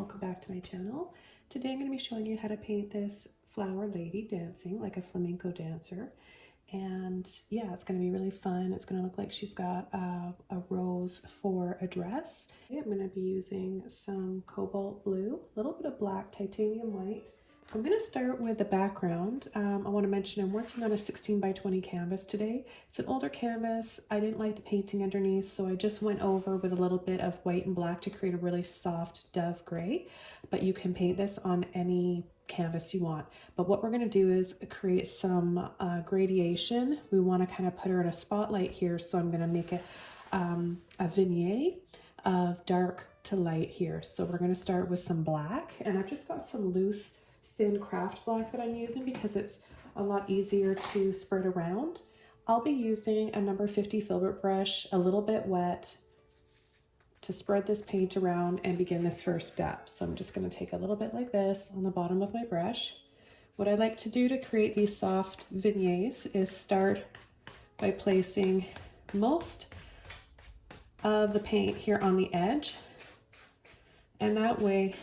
welcome back to my channel. Today I'm going to be showing you how to paint this flower lady dancing like a flamenco dancer. And yeah, it's going to be really fun. It's going to look like she's got a rose for a dress. I'm going to be using some cobalt blue, a little bit of black, titanium white. I'm going to start with the background. I want to mention I'm working on a 16 by 20 canvas today. It's an older canvas. I didn't like the painting underneath, so I just went over with a little bit of white and black to create a really soft dove gray. But you can paint this on any canvas you want. But what we're going to do is create some gradation. We want to kind of put her in a spotlight here, so I'm going to make a vignette of dark to light here. So we're going to start with some black, and I've just got some loose thin craft black that I'm using because it's a lot easier to spread around. I'll be using a number 50 Filbert brush, a little bit wet, to spread this paint around and begin this first step. So I'm just going to take a little bit like this on the bottom of my brush. What I like to do to create these soft vignettes is start by placing most of the paint here on the edge, and that way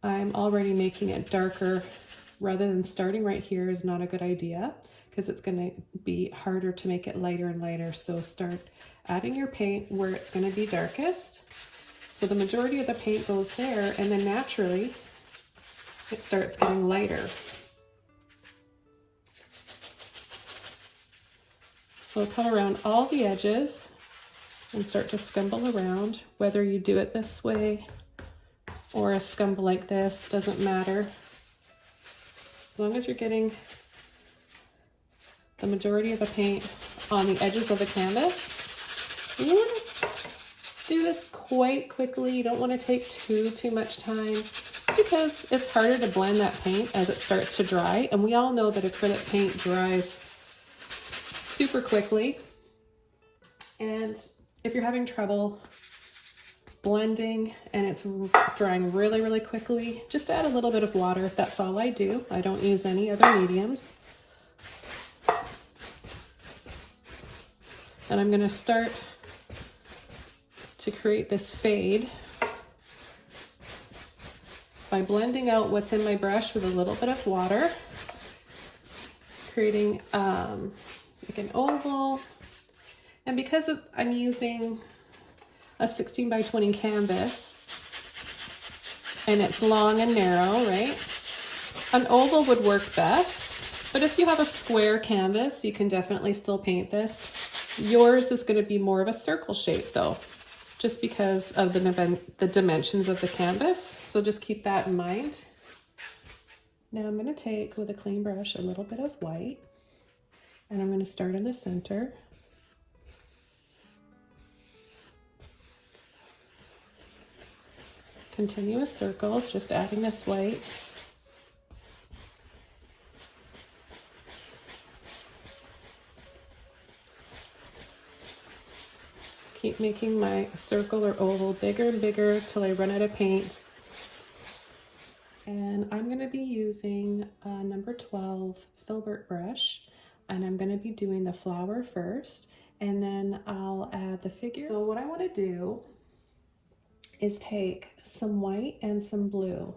I'm already making it darker. Rather than starting right here is not a good idea because it's going to be harder to make it lighter and lighter. So start adding your paint where it's going to be darkest. So the majority of the paint goes there, and then naturally it starts getting lighter. So come around all the edges and start to scumble around. Whether you do it this way or a scumble like this, doesn't matter. As long as you're getting the majority of the paint on the edges of the canvas. And you want to do this quite quickly. You don't want to take too much time because it's harder to blend that paint as it starts to dry. And we all know that acrylic paint dries super quickly. And if you're having trouble blending and it's drying really quickly, just add a little bit of water. That's all I do. I don't use any other mediums. And I'm going to start to create this fade by blending out what's in my brush with a little bit of water, creating like an oval. And because I'm using a 16 by 20 canvas and it's long and narrow, right? An oval would work best, but if you have a square canvas, you can definitely still paint this. Yours is going to be more of a circle shape though, just because of the dimensions of the canvas. So just keep that in mind. Now I'm going to take with a clean brush a little bit of white, and I'm going to start in the center. Continue a circle, just adding this white. Keep making my circle or oval bigger and bigger till I run out of paint. And I'm going to be using a number 12 Filbert brush, and I'm going to be doing the flower first, and then I'll add the figure. So what I want to do is take some white and some blue.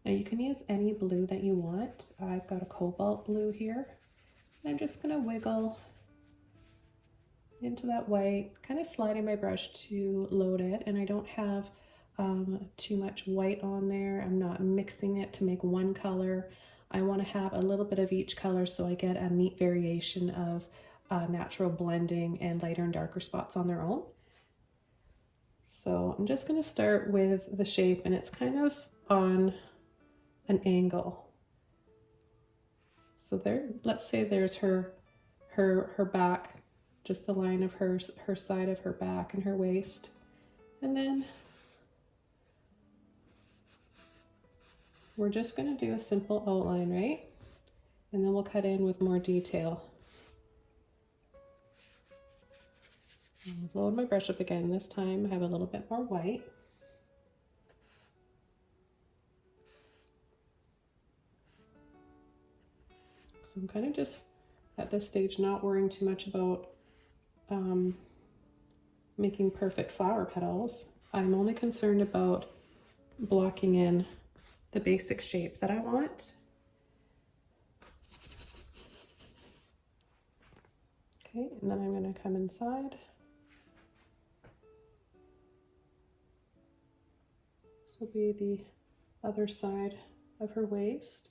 Now you can use any blue that you want. I've got a cobalt blue here. I'm just going to wiggle into that white, kind of sliding my brush to load it, and I don't have too much white on there. I'm not mixing it to make one color. I want to have a little bit of each color so I get a neat variation of natural blending and lighter and darker spots on their own. So I'm just going to start with the shape, and it's kind of on an angle. So there, let's say there's her back, just the line of her side of her back and her waist. And then we're just going to do a simple outline, right? And then we'll cut in with more detail. I'll load my brush up again. This time I have a little bit more white. So I'm kind of just at this stage not worrying too much about making perfect flower petals. I'm only concerned about blocking in the basic shape that I want. Okay, and then I'm going to come inside. This will be the other side of her waist.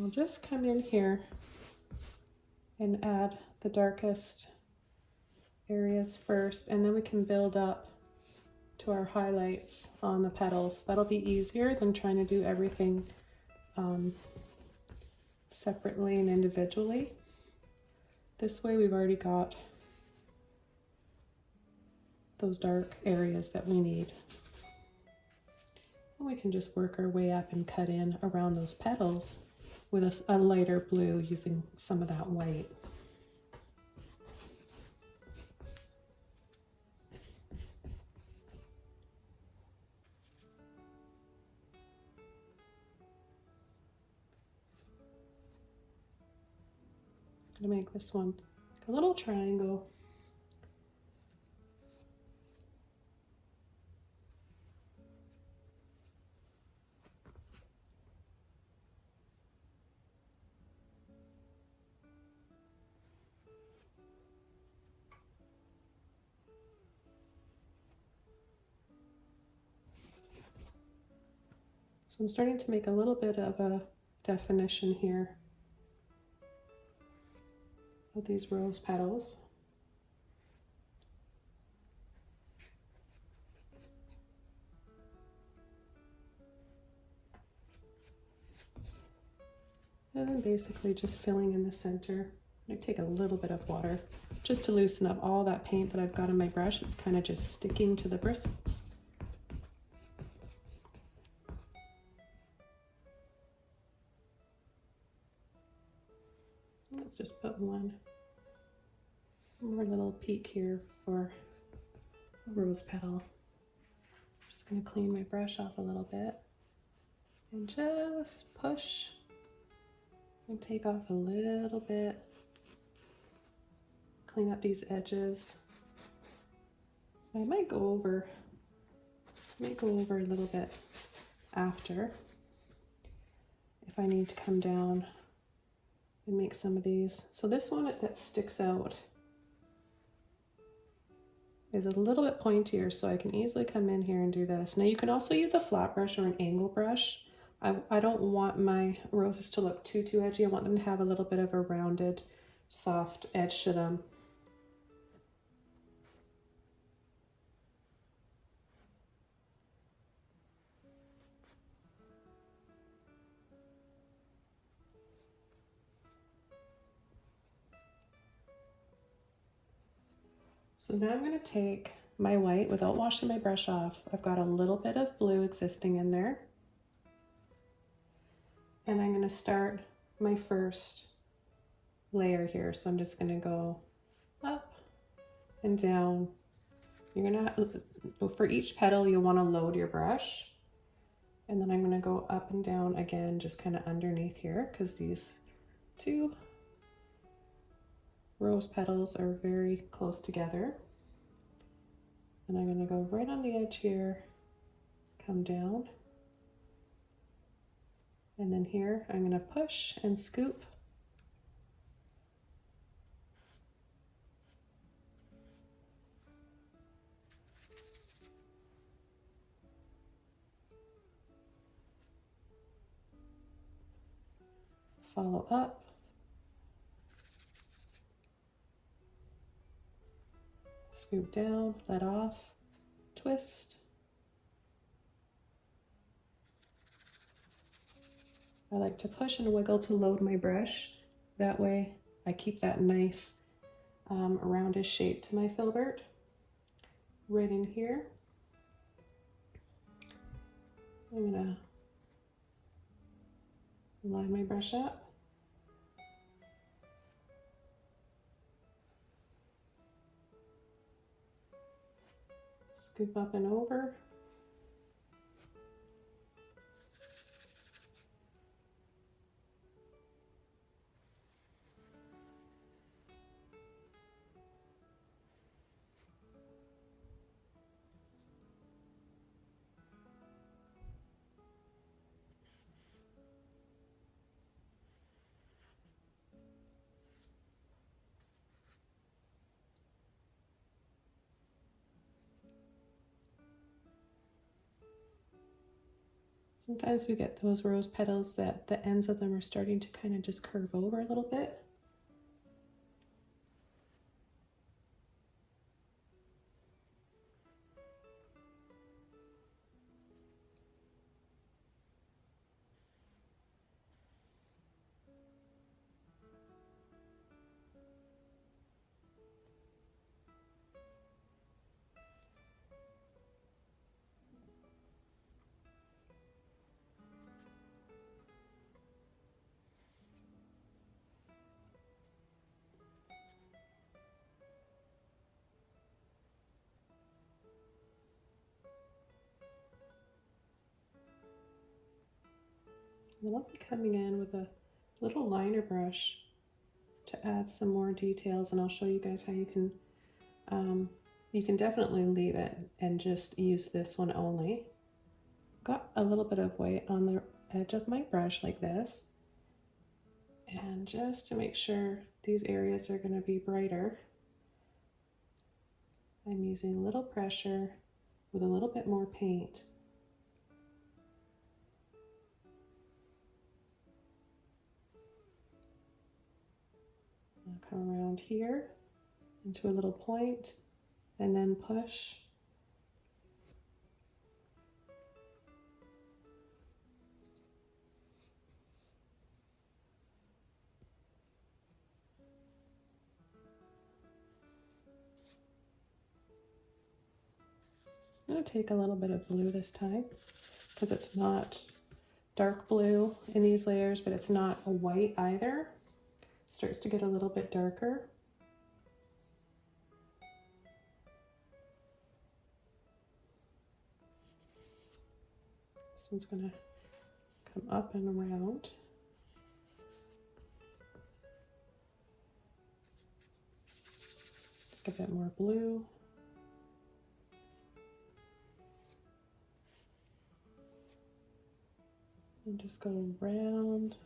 I'll just come in here and add the darkest areas first, and then we can build up to our highlights on the petals. That'll be easier than trying to do everything separately and individually. This way we've already got those dark areas that we need. And we can just work our way up and cut in around those petals with a lighter blue using some of that white. I'm gonna make this one a little triangle. So I'm starting to make a little bit of a definition here of these rose petals. And then basically just filling in the center. I take a little bit of water just to loosen up all that paint that I've got on my brush. It's kind of just sticking to the bristles. Let's just put one more little peak here for a rose petal. I'm just going to clean my brush off a little bit and just push and take off a little bit. Clean up these edges. I might go over a little bit after if I need to come down and make some of these. So this one that sticks out is a little bit pointier, so I can easily come in here and do this. Now you can also use a flat brush or an angle brush. I don't want my roses to look too edgy. I want them to have a little bit of a rounded, soft edge to them. So now I'm going to take my white without washing my brush off. I've got a little bit of blue existing in there. And I'm going to start my first layer here. So I'm just going to go up and down. You're going to, for each petal, you'll want to load your brush. And then I'm going to go up and down again, just kind of underneath here, because these two rose petals are very close together. And I'm going to go right on the edge here, come down. And then here, I'm going to push and scoop. Follow up. Scoop down, let off, twist. I like to push and wiggle to load my brush. That way I keep that nice roundish shape to my filbert. Right in here, I'm gonna line my brush up. Scoop up and over. Sometimes we get those rose petals that the ends of them are starting to kind of just curve over a little bit. And I'll be coming in with a little liner brush to add some more details, and I'll show you guys how you can definitely leave it and just use this one only. Got a little bit of white on the edge of my brush like this, and just to make sure these areas are going to be brighter, I'm using a little pressure with a little bit more paint. I'll come around here into a little point and then push. I'm going to take a little bit of blue this time because it's not dark blue in these layers, but it's not a white either. It starts to get a little bit darker. This one's going to come up and around. Take a bit more blue. And just go around.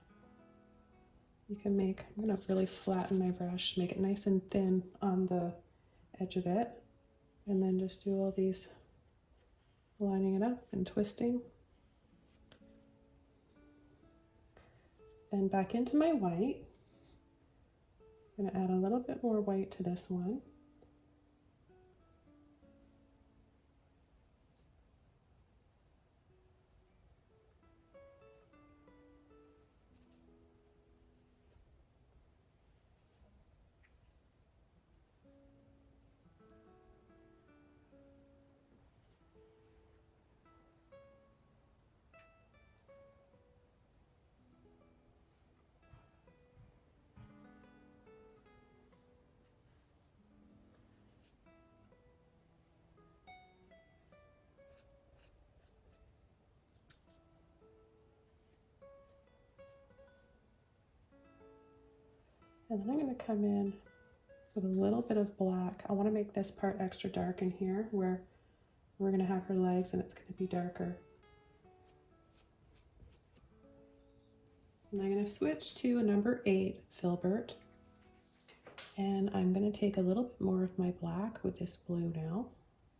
You can make, I'm going to really flatten my brush, make it nice and thin on the edge of it. And then just do all these, lining it up and twisting. Then back into my white. I'm going to add a little bit more white to this one. And then I'm going to come in with a little bit of black. I want to make this part extra dark in here where we're going to have her legs and it's going to be darker. And I'm going to switch to a number 8 Filbert. And I'm going to take a little bit more of my black with this blue now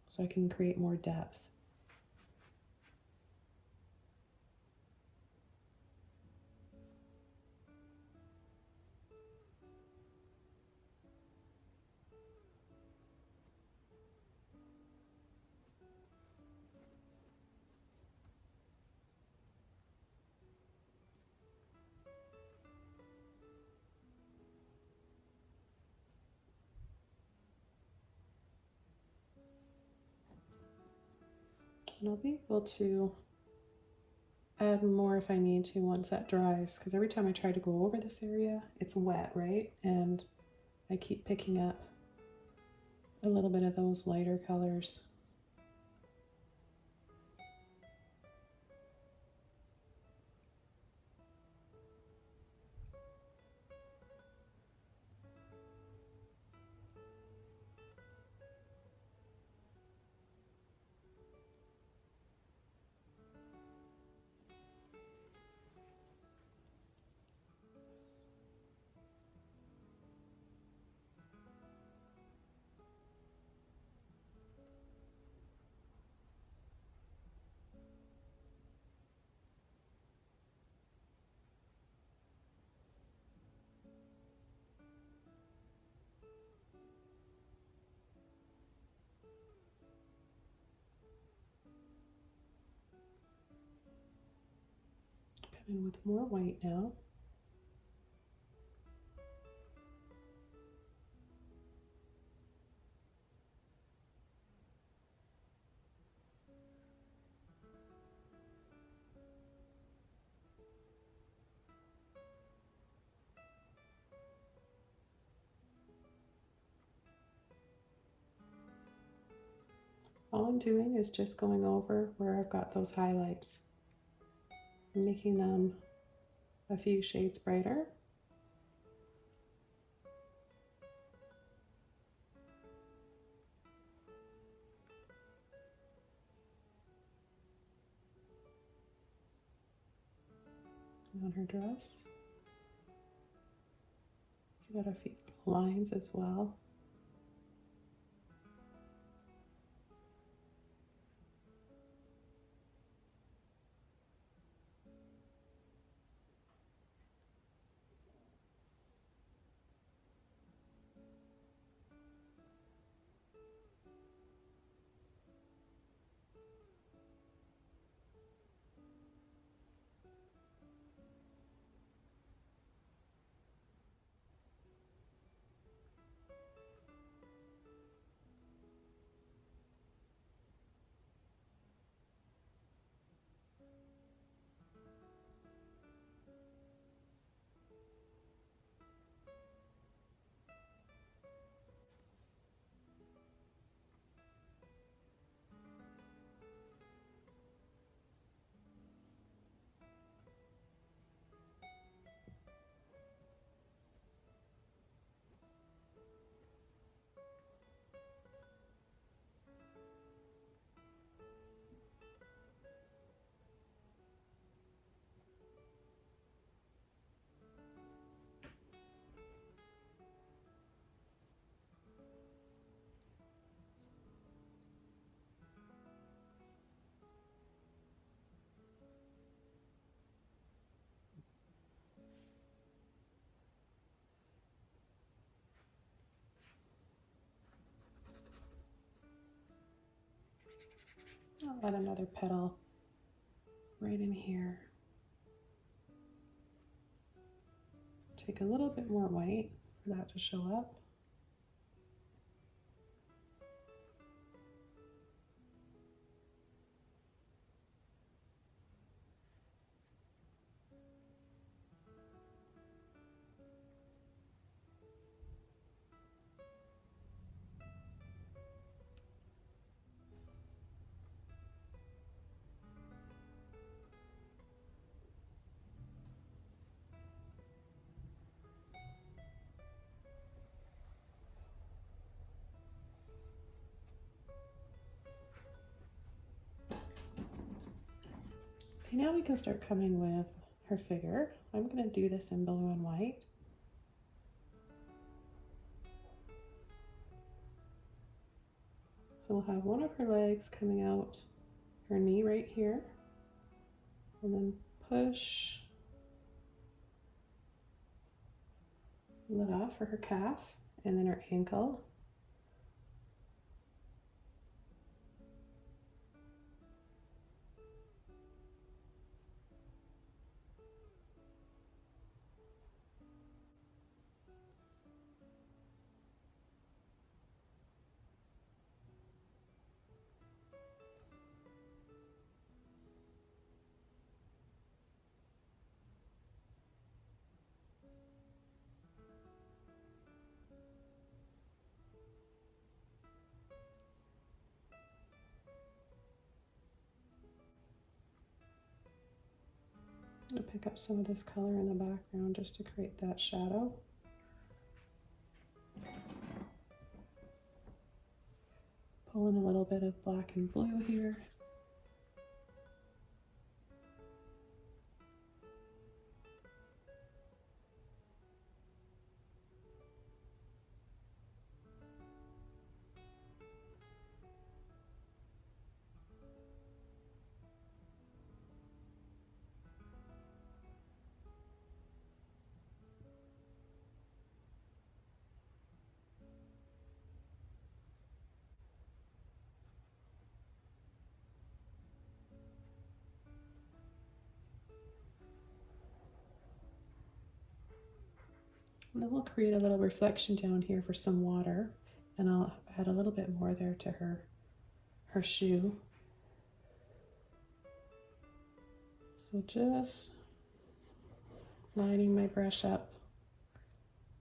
so I can create more depth. And I'll be able to add more if I need to once that dries, because every time I try to go over this area, it's wet, right? And I keep picking up a little bit of those lighter colors. Come in with more white now. All I'm doing is just going over where I've got those highlights, making them a few shades brighter. On her dress. She got a few lines as well. I'll add another petal right in here. Take a little bit more white for that to show up. Okay, now we can start coming with her figure. I'm going to do this in blue and white. So we'll have one of her legs coming out, her knee right here, and then push let off for her calf, and then her ankle. I'm going to pick up some of this color in the background just to create that shadow. Pull in a little bit of black and blue here. And then we'll create a little reflection down here for some water, and I'll add a little bit more there to her shoe. So just lining my brush up,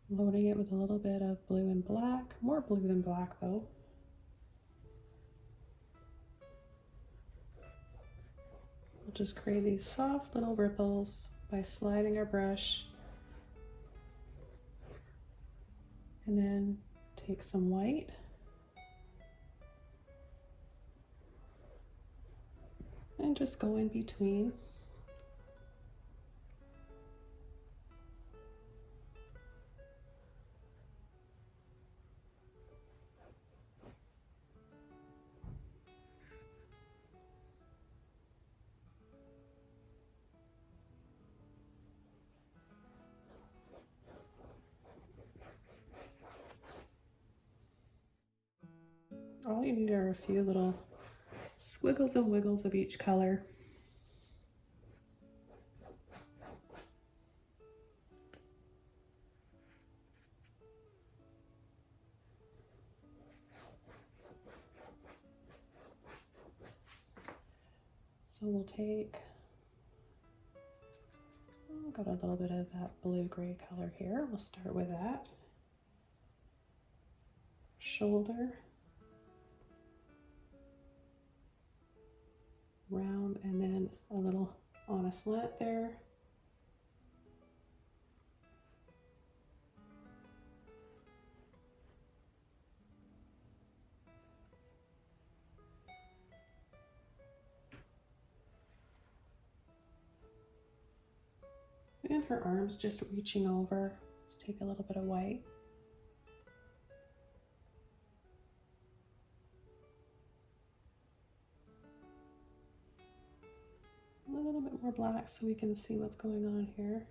loading it with a little bit of blue and black, more blue than black though. We'll just create these soft little ripples by sliding our brush, and then take some white and just go in between. All you need are a few little squiggles and wiggles of each color. So we'll take, got a little bit of that blue-gray color here. We'll start with that. Shoulder, round, and then a little on a slant there. And her arms just reaching over. Let's take a little bit of white. A little bit more black so we can see what's going on here.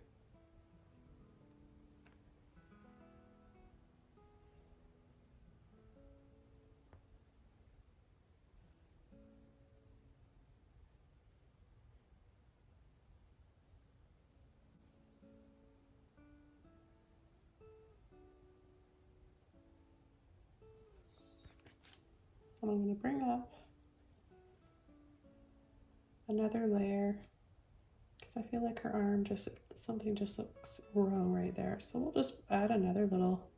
And I'm going to bring up another layer because I feel like her arm just, something just looks wrong right there. So we'll just add another little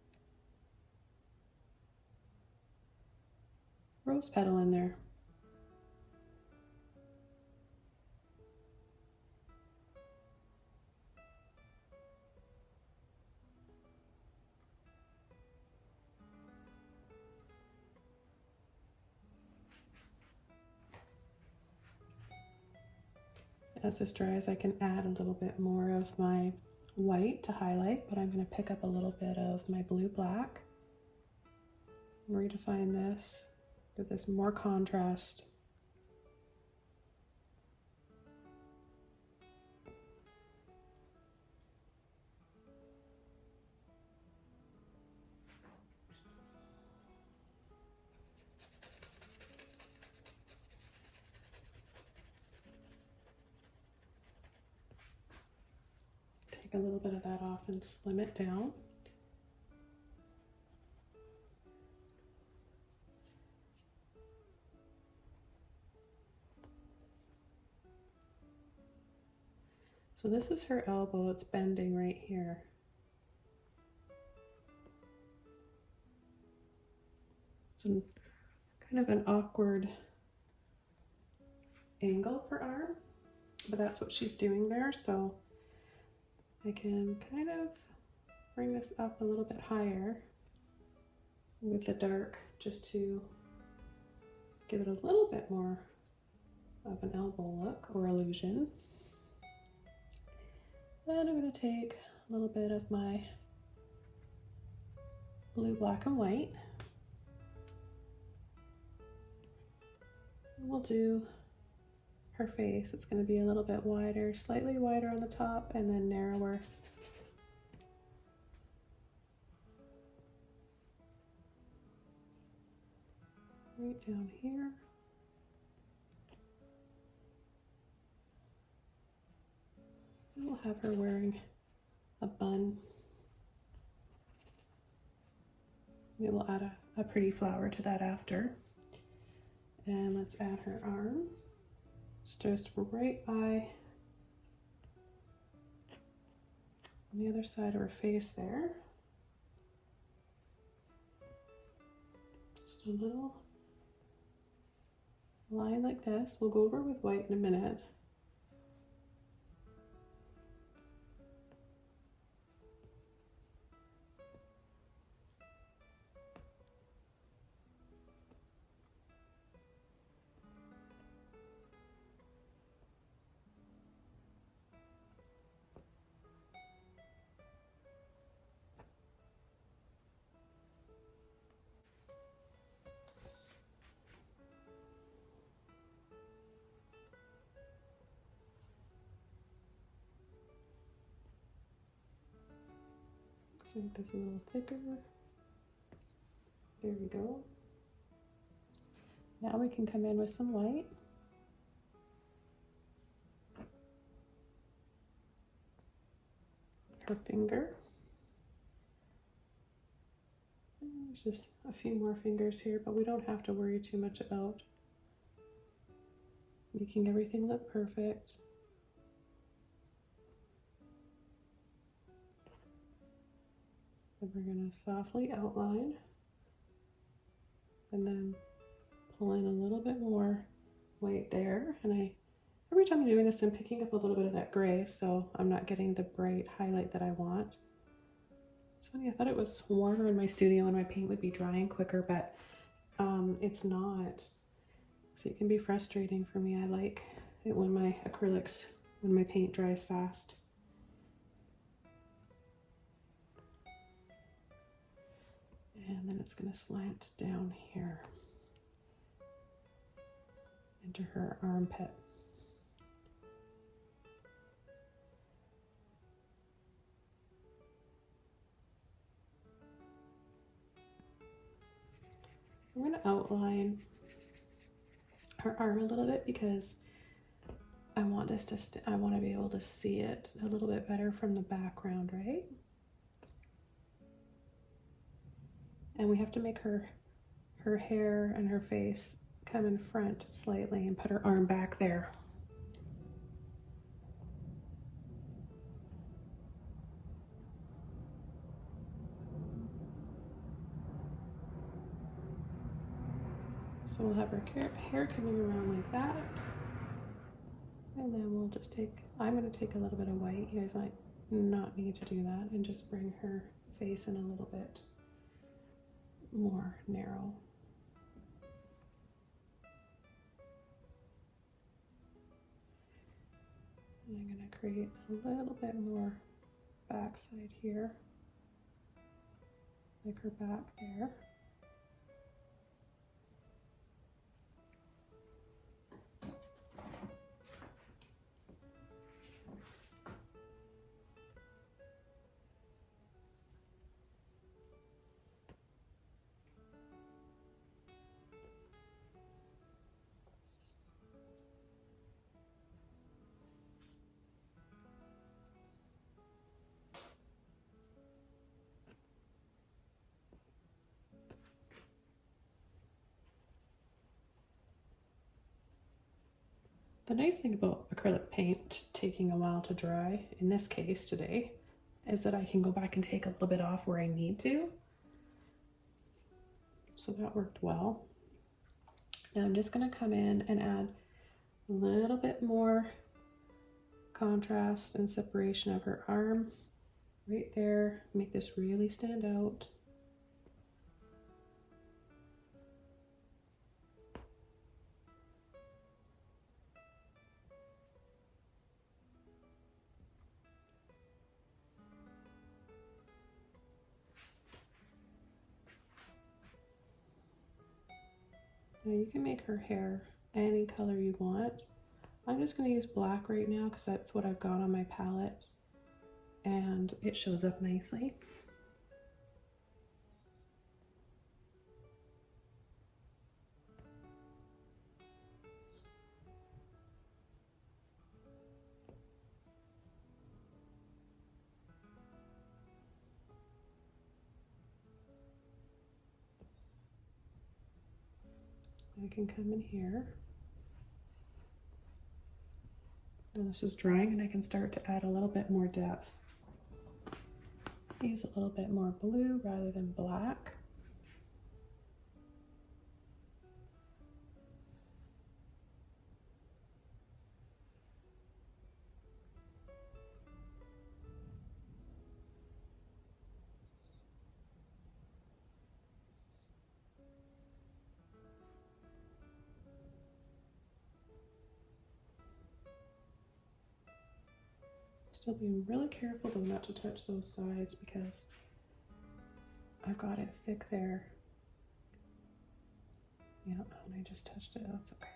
rose petal in there. As this dries, I can add a little bit more of my white to highlight, but I'm going to pick up a little bit of my blue-black, redefine this, give this more contrast. A little bit of that off and slim it down. So this is her elbow, it's bending right here. It's kind of an awkward angle for arm, but that's what she's doing there. So I can kind of bring this up a little bit higher with the dark just to give it a little bit more of an elbow look or illusion. Then I'm going to take a little bit of my blue, black, and white. And we'll do her face. It's going to be a little bit wider, slightly wider on the top and then narrower. Right down here. And we'll have her wearing a bun. We will add a pretty flower to that after. And let's add her arm. It's just right by on the other side of her face there. Just a little line like this. We'll go over with white in a minute. Let's make this a little thicker. There we go. Now we can come in with some white. Her finger. There's just a few more fingers here, but we don't have to worry too much about making everything look perfect. And we're going to softly outline and then pull in a little bit more white there. And every time I'm doing this, I'm picking up a little bit of that gray, so I'm not getting the bright highlight that I want. It's funny, I thought it was warmer in my studio and my paint would be drying quicker, but it's not. So it can be frustrating for me. I like it when my acrylics, when my paint dries fast. And then it's going to slant down here into her armpit. I'm going to outline her arm a little bit because I want this to I want to be able to see it a little bit better from the background, right? And we have to make her hair and her face come in front slightly and put her arm back there. So we'll have her hair coming around like that. And then we'll just I'm going to take a little bit of white. You guys might not need to do that, and just bring her face in a little bit more narrow. And I'm going to create a little bit more backside here, like her back there. The nice thing about acrylic paint taking a while to dry, in this case today, is that I can go back and take a little bit off where I need to. So that worked well. Now I'm just going to come in and add a little bit more contrast and separation of her arm right there. Make this really stand out. Now you can make her hair any color you want. I'm just going to use black right now because that's what I've got on my palette and it shows up nicely. I can come in here. Now this is drying and I can start to add a little bit more depth. Use a little bit more blue rather than black. Still being really careful though not to touch those sides because I've got it thick there. Yeah, and I just touched it, that's okay.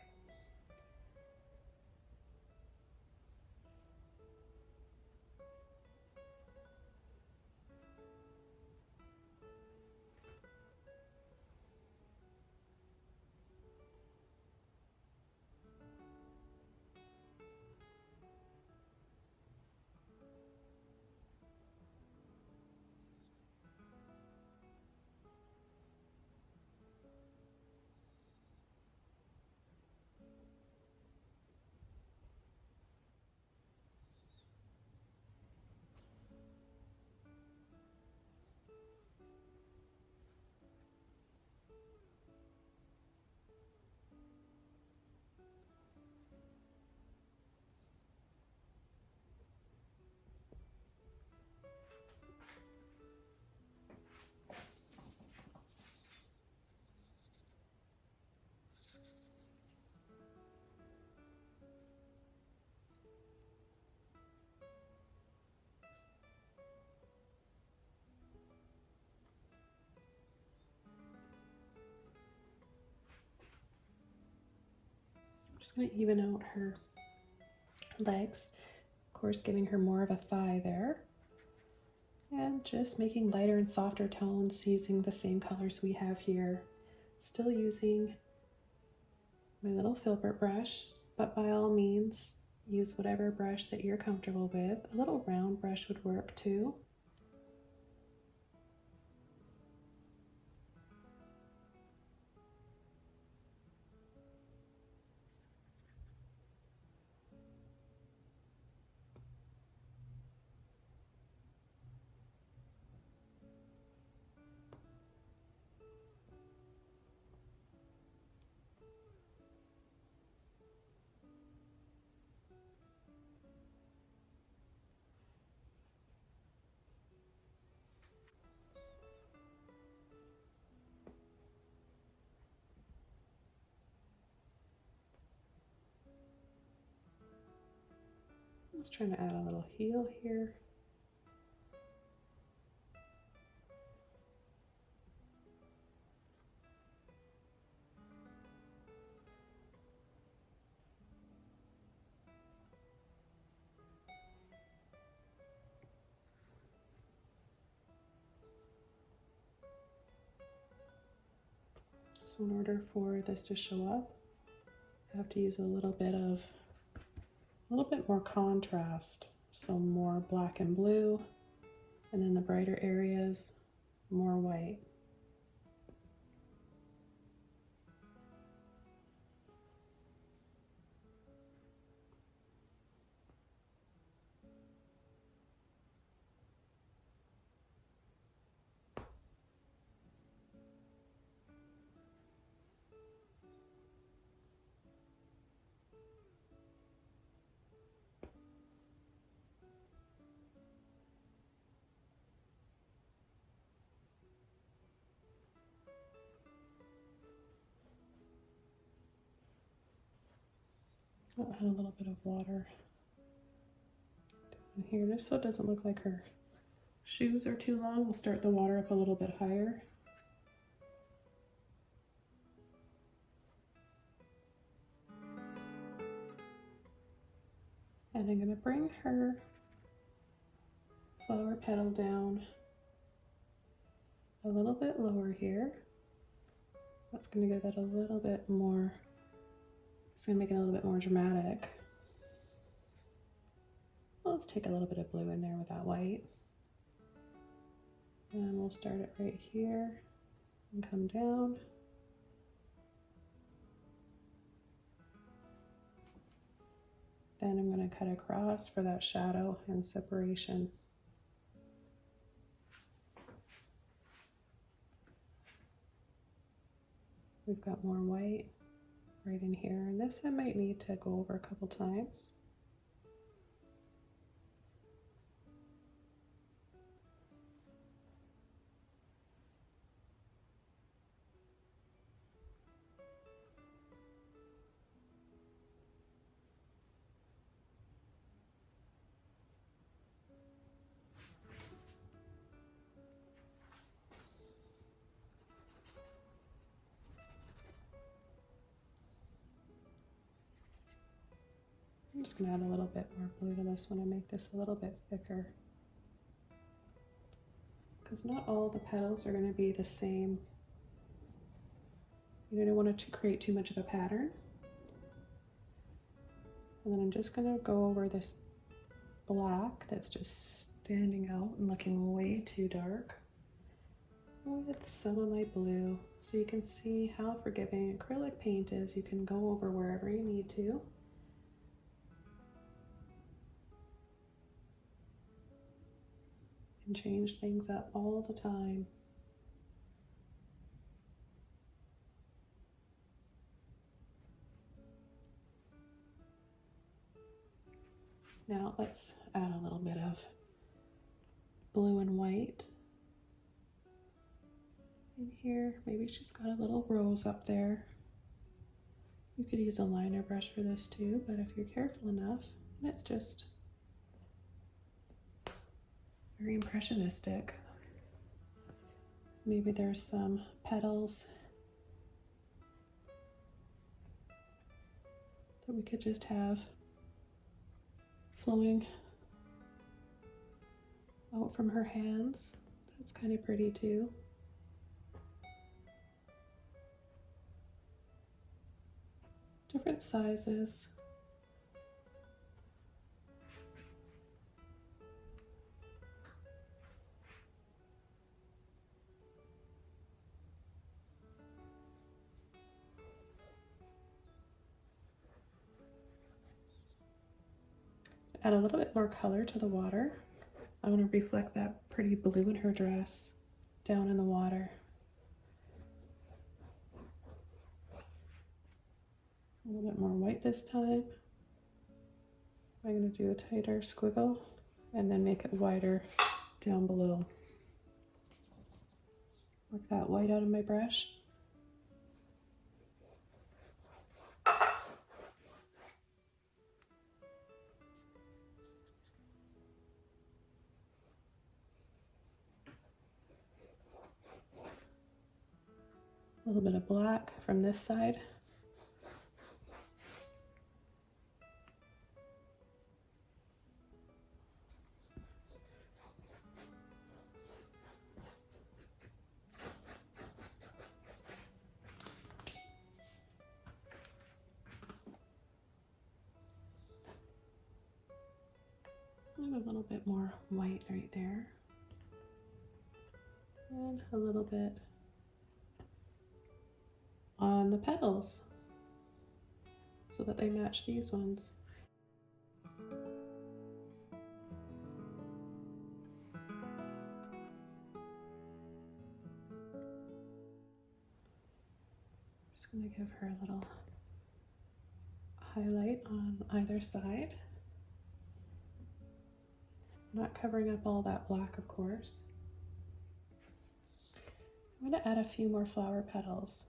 I'm just going to even out her legs, of course giving her more of a thigh there, and just making lighter and softer tones using the same colors we have here. Still using my little Filbert brush, but by all means use whatever brush that you're comfortable with. A little round brush would work too. Just trying to add a little heel here. So in order for this to show up, I have to use a little bit more contrast. So more black and blue, and then the brighter areas, more white. I'll add a little bit of water down here, just so it doesn't look like her shoes are too long. We'll start the water up a little bit higher. And I'm going to bring her flower petal down a little bit lower here. That's going to give it a little bit more, it's going to make it a little bit more dramatic. Well, let's take a little bit of blue in there with that white. And we'll start it right here and come down. Then I'm going to cut across for that shadow and separation. We've got more white right in here, and this I might need to go over a couple times. I'm just going to add a little bit more blue to this one and make this a little bit thicker, because not all the petals are going to be the same. You don't want to create too much of a pattern. And then I'm just going to go over this black that's just standing out and looking way too dark with some of my blue, so you can see how forgiving acrylic paint is. You can go over wherever you need to. And change things up all the time. Now let's add a little bit of blue and white in here. Maybe she's got a little rose up there. You could use a liner brush for this too, but if you're careful enough, and it's just very impressionistic. Maybe there's some petals that we could just have flowing out from her hands. That's kind of pretty too. Different sizes. Add a little bit more color to the water. I want to reflect that pretty blue in her dress down in the water. A little bit more white this time. I'm going to do a tighter squiggle and then make it wider down below. Work that white out of my brush. A little bit of black from this side. And a little bit more white right there. And a little bit on the petals so that they match these ones. Just going to give her a little highlight on either side. Not covering up all that black, of course. I'm going to add a few more flower petals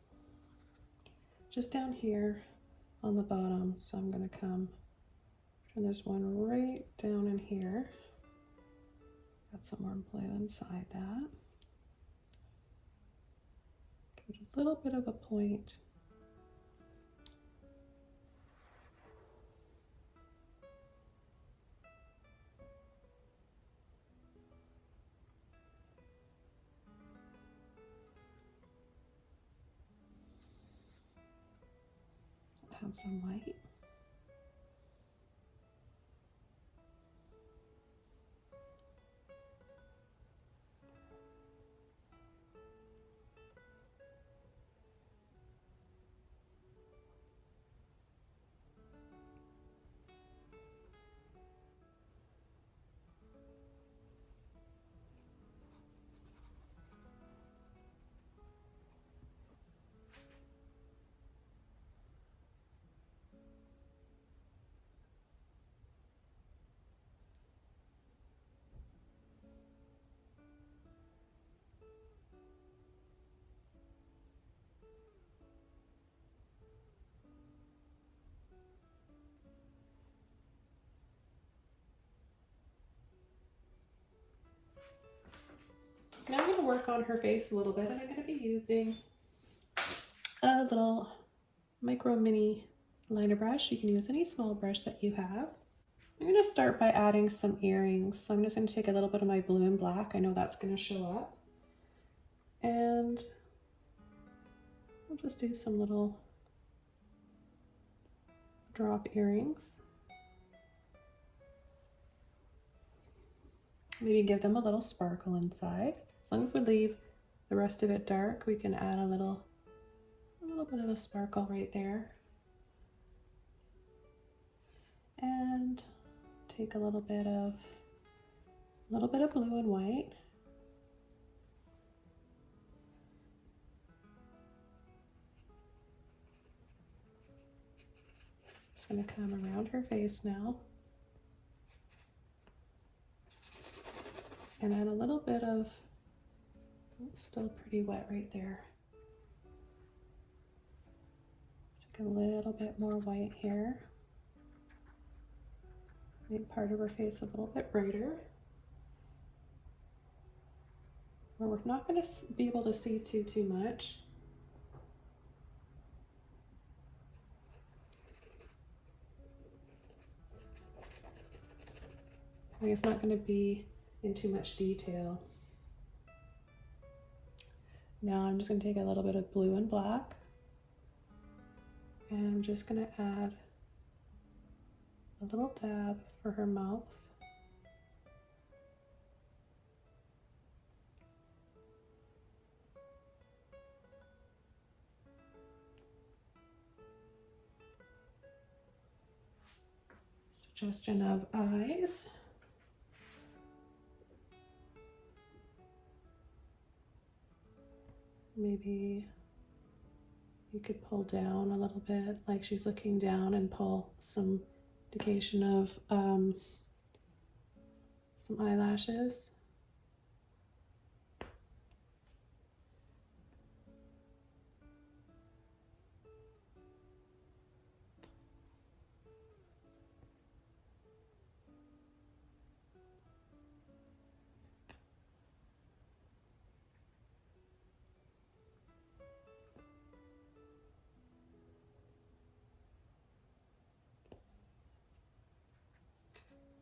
just down here on the bottom. So I'm going to come, and there's one right down in here. Got some more blue inside that. Give it a little bit of a point. Add some white. Now I'm going to work on her face a little bit, and I'm going to be using a little micro mini liner brush. You can use any small brush that you have. I'm going to start by adding some earrings. So I'm just going to take a little bit of my blue and black. I know that's going to show up. And I'll just do some little drop earrings. Maybe give them a little sparkle inside. As long as we leave the rest of it dark, we can add a little bit of a sparkle right there. And take a little bit of blue and white. Just going to come around her face now. And add a little bit of, it's still pretty wet right there. Take a little bit more white here. Make part of her face a little bit brighter. Where we're not going to be able to see too much. It's not going to be in too much detail. Now I'm just going to take a little bit of blue and black, and I'm just going to add a little dab for her mouth. Suggestion of eyes. Maybe you could pull down a little bit, like she's looking down, and pull some indication of some eyelashes.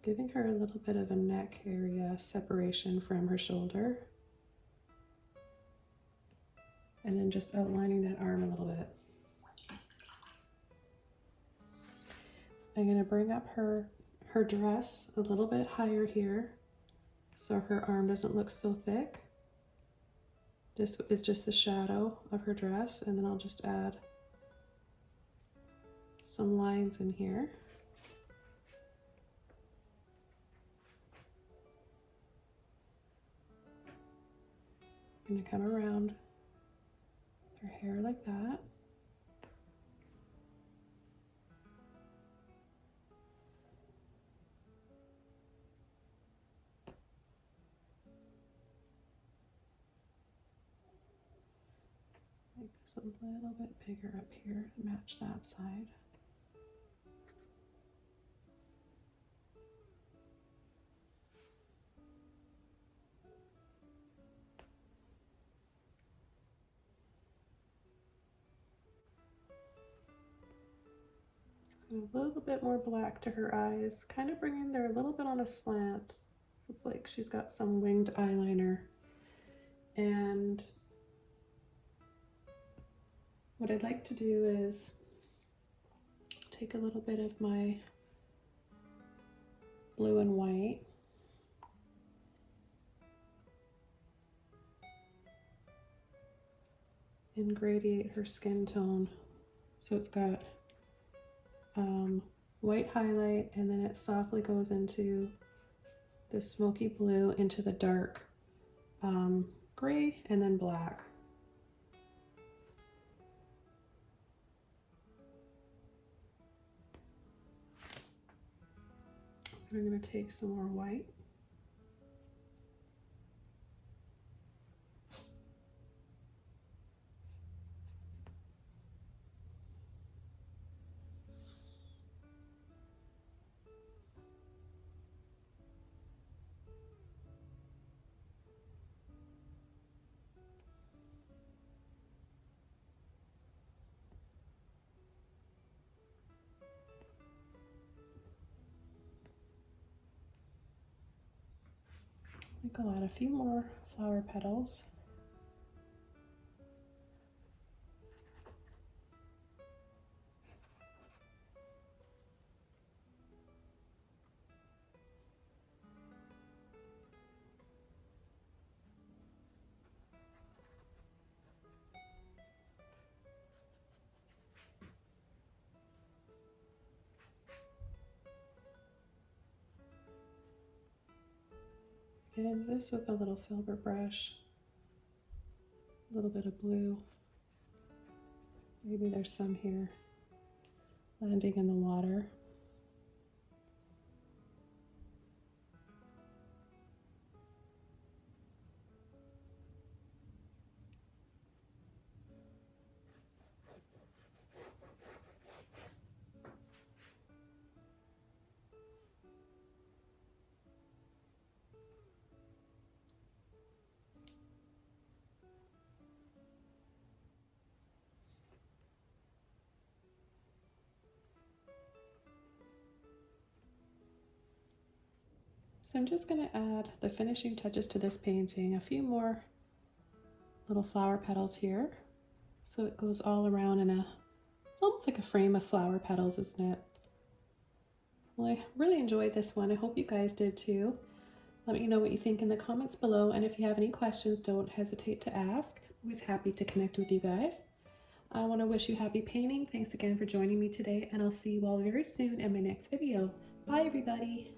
Giving her a little bit of a neck area separation from her shoulder. And then just outlining that arm a little bit. I'm going to bring up her dress a little bit higher here so her arm doesn't look so thick. This is just the shadow of her dress, and then I'll just add some lines in here. I'm going to come around her hair like that. Make this a little bit bigger up here to match that side. A little bit more black to her eyes, kind of bringing there a little bit on a slant. So it's like she's got some winged eyeliner. And what I'd like to do is take a little bit of my blue and white and gradiate her skin tone. So it's got white highlight, and then it softly goes into the smoky blue, into the dark gray, and then black. I'm going to take some more white. I think I'll add a few more flower petals. Again, this with a little Filbert brush, a little bit of blue. Maybe there's some here landing in the water. So I'm just going to add the finishing touches to this painting, a few more little flower petals here. So it goes all around in it's almost like a frame of flower petals, isn't it? Well, I really enjoyed this one. I hope you guys did too. Let me know what you think in the comments below. And if you have any questions, don't hesitate to ask. I'm always happy to connect with you guys. I want to wish you happy painting. Thanks again for joining me today, and I'll see you all very soon in my next video. Bye, everybody.